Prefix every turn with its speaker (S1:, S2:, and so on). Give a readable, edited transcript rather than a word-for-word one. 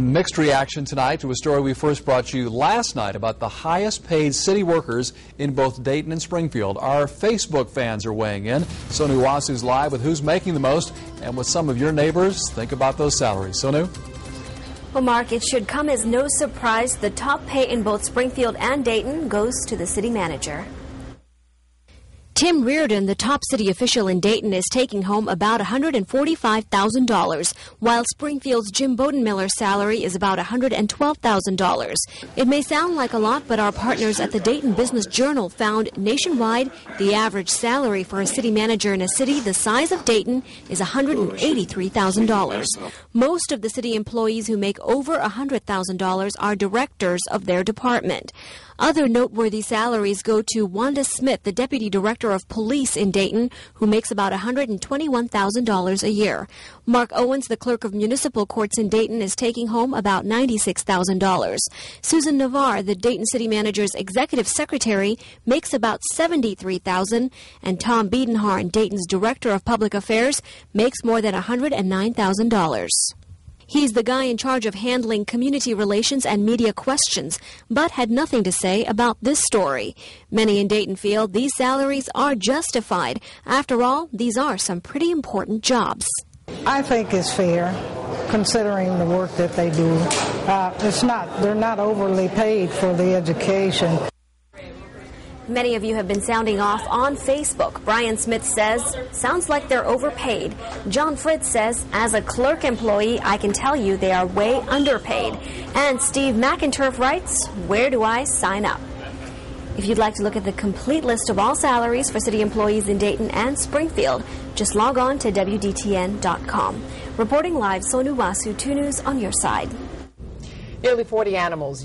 S1: Mixed reaction tonight to a story we first brought you last night about the highest paid city workers in both Dayton and Springfield. Our Facebook fans are weighing in. Sonu Wasu's live with who's making the most and what some of your neighbors think about those salaries. Sonu?
S2: Well, Mark, it should come as no surprise the top pay in both Springfield and Dayton goes to the city manager. Tim Reardon, the top city official in Dayton, is taking home about $145,000, while Springfield's Jim Bodenmiller's salary is about $112,000. It may sound like a lot, but our partners at the Dayton Business Journal found nationwide the average salary for a city manager in a city the size of Dayton is $183,000. Most of the city employees who make over $100,000 are directors of their department. Other noteworthy salaries go to Wanda Smith, the Deputy Director of Police in Dayton, who makes about $121,000 a year. Mark Owens, the Clerk of Municipal Courts in Dayton, is taking home about $96,000. Susan Navarre, the Dayton City Manager's Executive Secretary, makes about $73,000, and Tom Biedenharn, Dayton's Director of Public Affairs, makes more than $109,000. He's the guy in charge of handling community relations and media questions, but had nothing to say about this story. Many in Dayton feel these salaries are justified. After all, these are some pretty important jobs.
S3: I think it's fair, considering the work that they do. They're not overly paid for the education.
S2: Many of you have been sounding off on Facebook. Brian Smith says, sounds like they're overpaid. John Fritz says, as a clerk employee, I can tell you they are way underpaid. And Steve McInturf writes, where do I sign up? If you'd like to look at the complete list of all salaries for city employees in Dayton and Springfield, just log on to WDTN.com. Reporting live, Sonu Wasu, 2 News on your side.
S4: Nearly 40 animals.